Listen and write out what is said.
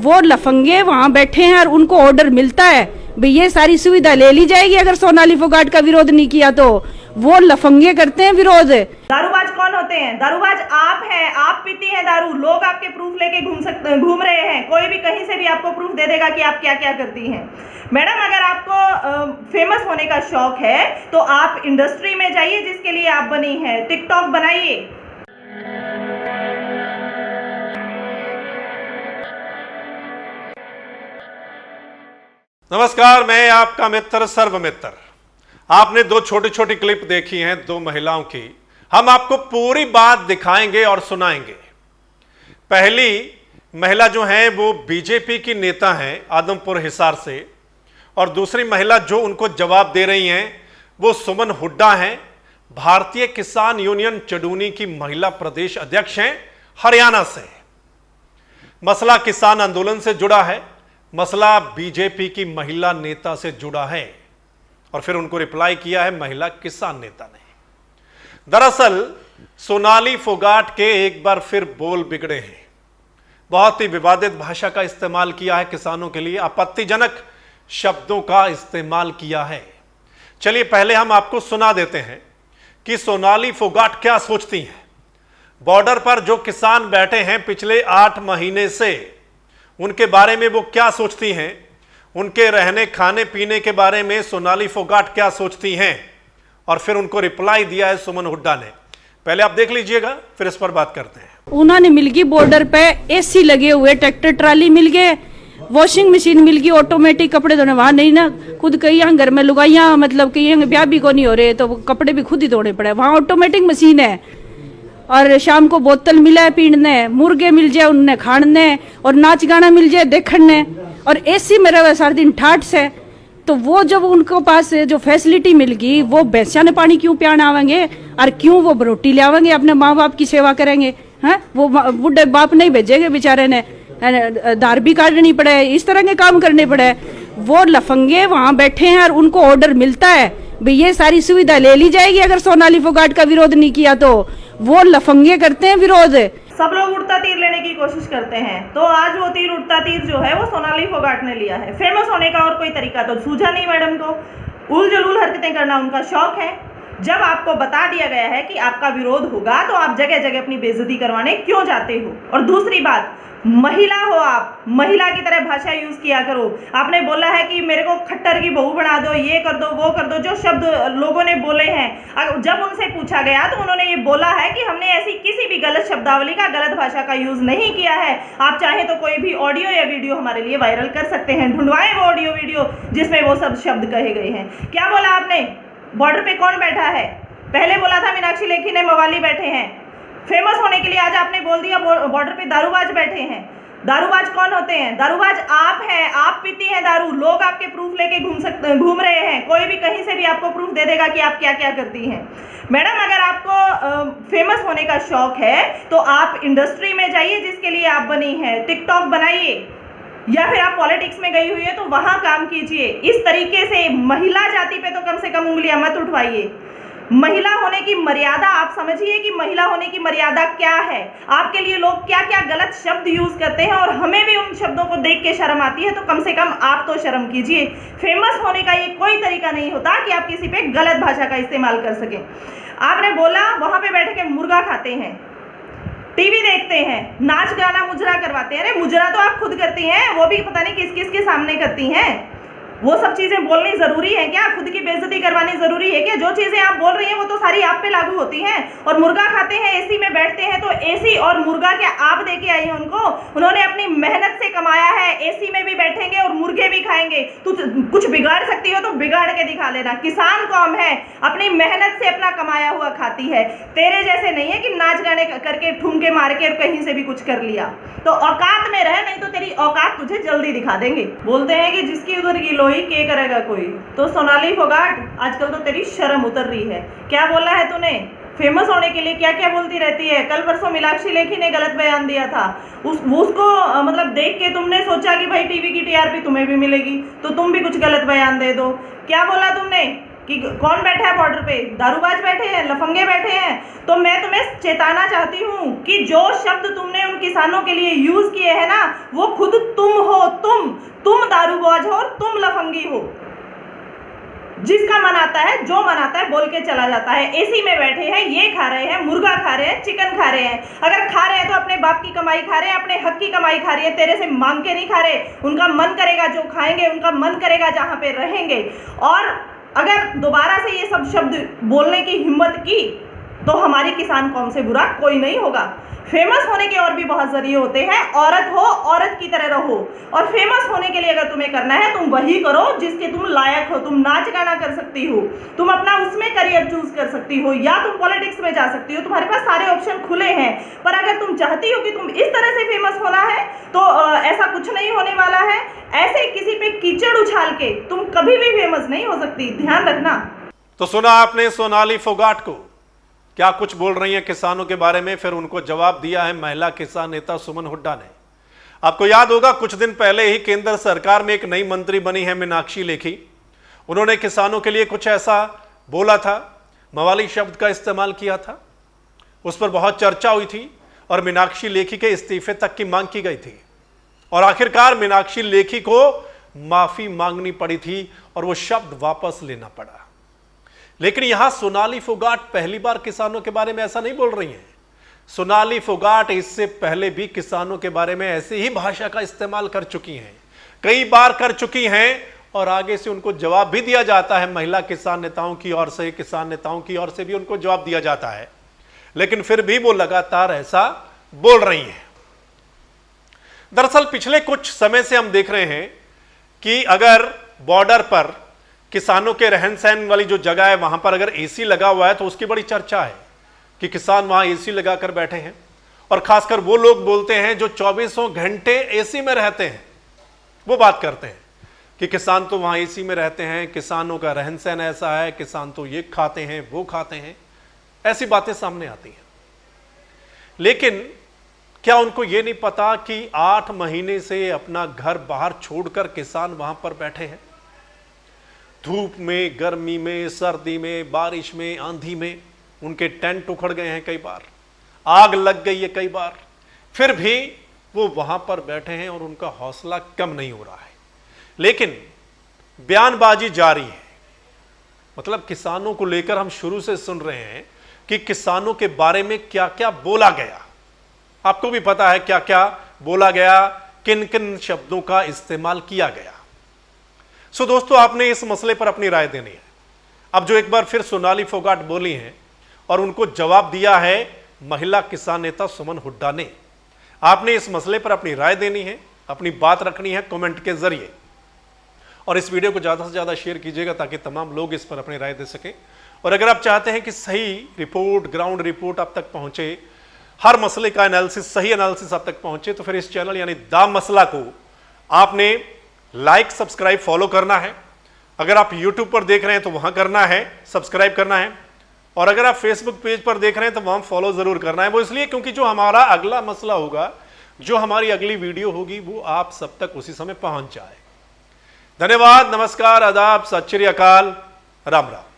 वो लफंगे वहां बैठे हैं और उनको ऑर्डर मिलता है भाई ये सारी सुविधा ले ली जाएगी अगर सोनाली फोगाट का विरोध नहीं किया तो। वो लफंगे करते हैं विरोध। दारूबाज कौन होते हैं? दारूबाज आप हैं, आप पीती हैं दारू, लोग आपके प्रूफ लेके घूम रहे हैं, कोई भी कहीं से भी आपको प्रूफ दे देगा कि आप क्या क्या करती हैं। मैडम अगर आपको फेमस होने का शौक है तो आप इंडस्ट्री में जाइए जिसके लिए आप बनी हैं, टिकटॉक बनाइए। नमस्कार, मैं आपका मित्र सर्वमित्र। आपने दो छोटी छोटी क्लिप देखी हैं दो महिलाओं की। हम आपको पूरी बात दिखाएंगे और सुनाएंगे। पहली महिला जो है वो बीजेपी की नेता हैं आदमपुर हिसार से, और दूसरी महिला जो उनको जवाब दे रही हैं वो सुमन हुड्डा हैं, भारतीय किसान यूनियन चडूनी की महिला प्रदेश अध्यक्ष हैं हरियाणा से। मसला किसान आंदोलन से जुड़ा है, मसला बीजेपी की महिला नेता से जुड़ा है, और फिर उनको रिप्लाई किया है महिला किसान नेता ने। दरअसल सोनाली फोगाट के एक बार फिर बोल बिगड़े हैं। बहुत ही विवादित भाषा का इस्तेमाल किया है, किसानों के लिए आपत्तिजनक शब्दों का इस्तेमाल किया है। चलिए पहले हम आपको सुना देते हैं कि सोनाली फोगाट क्या सोचती हैं। बॉर्डर पर जो किसान बैठे हैं पिछले 8 महीने से, उनके बारे में वो क्या सोचती हैं, उनके रहने खाने पीने के बारे में सोनाली फोगाट क्या सोचती हैं, और फिर उनको रिप्लाई दिया है सुमन हुड्डा ने। पहले आप देख लीजिएगा, फिर इस पर बात करते हैं। उन्होंने मिल गई बॉर्डर पे एसी लगे हुए, ट्रैक्टर ट्राली मिल गए, वॉशिंग मशीन मिल गई, ऑटोमेटिक कपड़े धोने। वहां नहीं ना, खुद कई यहाँ घर में लुगाइयाँ, मतलब कई ब्याह भी को नहीं हो रहे तो कपड़े भी खुद ही धोने पड़े। वहां ऑटोमेटिक मशीन है, और शाम को बोतल मिला है पीने, मुर्गे मिल जाए उनने खाने, और नाच गाना मिल जाए देखने, और एसी में रहे सारा दिन ठाट से। तो वो जब उनको पास जो फैसिलिटी मिल गई, वो भैंसिया ने पानी क्यों पियाने आवेंगे, और क्यों वो रोटी ले आवेंगे, अपने माँ बाप की सेवा करेंगे? हैं, वो बुढ़े बाप नहीं भेजेंगे बेचारे ने, धार भी काटनी पड़े, इस तरह के काम करने पड़े। वो लफंगे वहां बैठे हैं और उनको ऑर्डर मिलता है भाई ये सारी सुविधा ले ली जाएगी अगर सोनाली फोगाट का विरोध नहीं किया तो। वो लफंगे करते हैं विरोध। सब लोग उड़ता तीर लेने की कोशिश करते हैं, तो आज वो उड़ता तीर जो है वो सोनाली फोगाट ने लिया है। फेमस होने का और कोई तरीका तो सूझा नहीं मैडम को। उल जलूल हरकतें करना उनका शौक है। जब आपको बता दिया गया है कि आपका विरोध होगा तो आप जगह जगह अपनी बेइज्जती करवाने क्यों जाते हो? और दूसरी बात, महिला हो आप, महिला की तरह भाषा यूज किया करो। आपने बोला है कि मेरे को खट्टर की बहू बना दो, ये कर दो, वो कर दो, जो शब्द लोगों ने बोले हैं। जब उनसे पूछा गया तो उन्होंने ये बोला है कि हमने ऐसी किसी भी गलत शब्दावली का, गलत भाषा का यूज नहीं किया है। आप चाहे तो कोई भी ऑडियो या वीडियो हमारे लिए वायरल कर सकते हैं, ढूंढवाएं वो ऑडियो वीडियो जिसमें वो सब शब्द कहे गए हैं। क्या बोला आपने? बॉर्डर पे कौन बैठा है? पहले बोला था मीनाक्षी लेखी ने मवाली बैठे हैं। फेमस होने के लिए आज आपने बोल दिया बॉर्डर पे दारूबाज बैठे हैं। दारूबाज कौन होते हैं? दारूबाज आप हैं, आप पीती हैं दारू, लोग आपके प्रूफ लेके घूम रहे हैं, कोई भी कहीं से भी आपको प्रूफ दे देगा कि आप क्या क्या करती हैं। मैडम अगर आपको फेमस होने का शौक है तो आप इंडस्ट्री में जाइए जिसके लिए आप बनी हैं, टिकटॉक बनाइए, या फिर आप पॉलिटिक्स में गई हुई है तो वहां काम कीजिए। इस तरीके से महिला जाति पे तो कम से कम उंगलियां मत उठवाइए। महिला होने की मर्यादा आप समझिए कि महिला होने की मर्यादा क्या है। आपके लिए लोग क्या क्या गलत शब्द यूज करते हैं और हमें भी उन शब्दों को देख के शर्म आती है, तो कम से कम आप तो शर्म कीजिए। फेमस होने का ये कोई तरीका नहीं होता कि आप किसी पे गलत भाषा का इस्तेमाल कर सकें। आपने बोला वहां पे बैठ के मुर्गा खाते हैं, टीवी देखते हैं, नाच गाना मुजरा करवाते हैं। अरे मुजरा तो आप खुद करती हैं, वो भी पता नहीं किस किस के सामने करती हैं। वो सब चीजें बोलनी जरूरी है क्या? खुद की बेइज्जती करवानी जरूरी है क्या? जो चीजें आप बोल रही हैं वो तो सारी आप पे लागू होती हैं। और मुर्गा खाते हैं, एसी में बैठते हैं, तो एसी और मुर्गा क्या आप दे के आई हैं उनको? उन्होंने अपनी मेहनत से कमाया है, एसी में भी बैठेंगे और मुर्गे भी खाएंगे। तो कुछ बिगाड़ सकती हो तो बिगाड़ के दिखा लेना। किसान कौम है, अपनी मेहनत से अपना कमाया हुआ खाती है। तेरे जैसे नहीं है कि नाच गाने करके ठुमके मार के और कहीं से भी कुछ कर लिया। तो औकात में रह, नहीं तो तेरी औकात तुझे जल्दी दिखा देंगे। बोलते हैं कि जिसकी उधर की लोही के करेगा कोई। तो सोनाली फोगाट आजकल तो तेरी शर्म उतर रही है। क्या बोला है तूने? फेमस होने के लिए क्या क्या बोलती रहती है। कल परसों मीनाक्षी लेखी ने गलत बयान दिया था, उसको मतलब देख के तुमने सोचा कि भाई टीवी की टीआरपी तुम्हें भी मिलेगी तो तुम भी कुछ गलत बयान दे दो। क्या बोला तुमने? कि कौन बैठा है बॉर्डर पे, दारूबाज बैठे हैं, लफंगे बैठे हैं। तो मैं तुम्हें चेताना चाहती हूँ कि जो शब्द तुमने उन किसानों के लिए यूज किए हैं ना, वो खुद तुम हो, तुम दारूबाज हो और तुम लफंगी हो। जिसका मन आता है, जो मन आता है बोल के चला जाता है। एसी में बैठे हैं, ये खा रहे हैं, मुर्गा खा रहे हैं, चिकन खा रहे हैं। अगर खा रहे हैं तो अपने बाप की कमाई खा रहे हैं, अपने हक की कमाई खा रहे हैं, तेरे से मांग के नहीं खा रहे। उनका मन करेगा जो खाएंगे, उनका मन करेगा जहां पे रहेंगे। और अगर दोबारा से ये सब शब्द बोलने की हिम्मत की तो हमारी किसान कौम से बुरा कोई नहीं होगा। फेमस होने के और भी बहुत जरिए होते हैं। औरत हो, औरत की तरह रहो। और फेमस होने के लिए अगर तुम्हें करना है, तुम वही करो जिसके तुम लायक हो। तुम नाच गाना कर सकती हो, तुम अपना उसमें करियर चूज कर सकती हो, या तुम पॉलिटिक्स में जा सकती हो। तुम्हारे पास सारे ऑप्शन खुले हैं। पर अगर तुम चाहती हो कि तुम इस तरह से फेमस होना है तो ऐसा कुछ नहीं होने वाला है। ऐसे किसी पे कीचड़ उछाल के तुम कभी भी फेमस नहीं हो सकती, ध्यान रखना। तो सुना आपने सोनाली फोगाट को क्या कुछ बोल रही हैं किसानों के बारे में, फिर उनको जवाब दिया है महिला किसान नेता सुमन हुड्डा ने। आपको याद होगा कुछ दिन पहले ही केंद्र सरकार में एक नई मंत्री बनी है मीनाक्षी लेखी। उन्होंने किसानों के लिए कुछ ऐसा बोला था, मवाली शब्द का इस्तेमाल किया था। उस पर बहुत चर्चा हुई थी और मीनाक्षी लेखी के इस्तीफे तक की मांग की गई थी। और आखिरकार मीनाक्षी लेखी को माफी मांगनी पड़ी थी और वो शब्द वापस लेना पड़ा। लेकिन यहां सोनाली फोगाट पहली बार किसानों के बारे में ऐसा नहीं बोल रही हैं। सोनाली फोगाट इससे पहले भी किसानों के बारे में ऐसी ही भाषा का इस्तेमाल कर चुकी हैं, कई बार कर चुकी हैं। और आगे से उनको जवाब भी दिया जाता है, महिला किसान नेताओं की ओर से, किसान नेताओं की ओर से भी उनको जवाब दिया जाता है। लेकिन फिर भी वो लगातार ऐसा बोल रही हैं। दरअसल पिछले कुछ समय से हम देख रहे हैं कि अगर बॉर्डर पर किसानों के रहन सहन वाली जो जगह है वहां पर अगर एसी लगा हुआ है तो उसकी बड़ी चर्चा है कि किसान वहां एसी लगाकर बैठे हैं। और खासकर वो लोग बोलते हैं जो 24 घंटे एसी में रहते हैं, वो बात करते हैं कि किसान तो वहां एसी में रहते हैं, किसानों का रहन सहन ऐसा है, किसान तो ये खाते हैं, वो खाते हैं, ऐसी बातें सामने आती हैं। लेकिन क्या उनको ये नहीं पता कि 8 महीने से अपना घर बाहर छोड़कर किसान वहां पर बैठे हैं, धूप में, गर्मी में, सर्दी में, बारिश में, आंधी में। उनके टेंट उखड़ गए हैं, कई बार आग लग गई है, कई बार, फिर भी वो वहां पर बैठे हैं और उनका हौसला कम नहीं हो रहा है। लेकिन बयानबाजी जारी है। मतलब किसानों को लेकर हम शुरू से सुन रहे हैं कि किसानों के बारे में क्या क्या बोला गया। आपको भी पता है क्या क्या बोला गया, किन किन शब्दों का इस्तेमाल किया गया। सो दोस्तों, आपने इस मसले पर अपनी राय देनी है। अब जो एक बार फिर सोनाली फोगाट बोली हैं और उनको जवाब दिया है महिला किसान नेता सुमन हुड्डा ने, आपने इस मसले पर अपनी राय देनी है, अपनी बात रखनी है कमेंट के जरिए। और इस वीडियो को ज़्यादा से ज़्यादा शेयर कीजिएगा ताकि तमाम लोग इस पर अपनी राय दे सकें। और अगर आप चाहते हैं कि सही रिपोर्ट, ग्राउंड रिपोर्ट आप तक पहुंचे, हर मसले का एनालिसिस, सही एनालिसिस आप तक पहुंचे, तो फिर इस चैनल यानी द मसला को आपने लाइक, सब्सक्राइब, फॉलो करना है। अगर आप YouTube पर देख रहे हैं तो वहां करना है, सब्सक्राइब करना है। और अगर आप Facebook पेज पर देख रहे हैं तो वहां फॉलो जरूर करना है। वो इसलिए क्योंकि जो हमारा अगला मसला होगा, जो हमारी अगली वीडियो होगी, वो आप सब तक उसी समय पहुंच जाए। धन्यवाद, नमस्कार, आदाब, सत श्री अकाल, राम राम।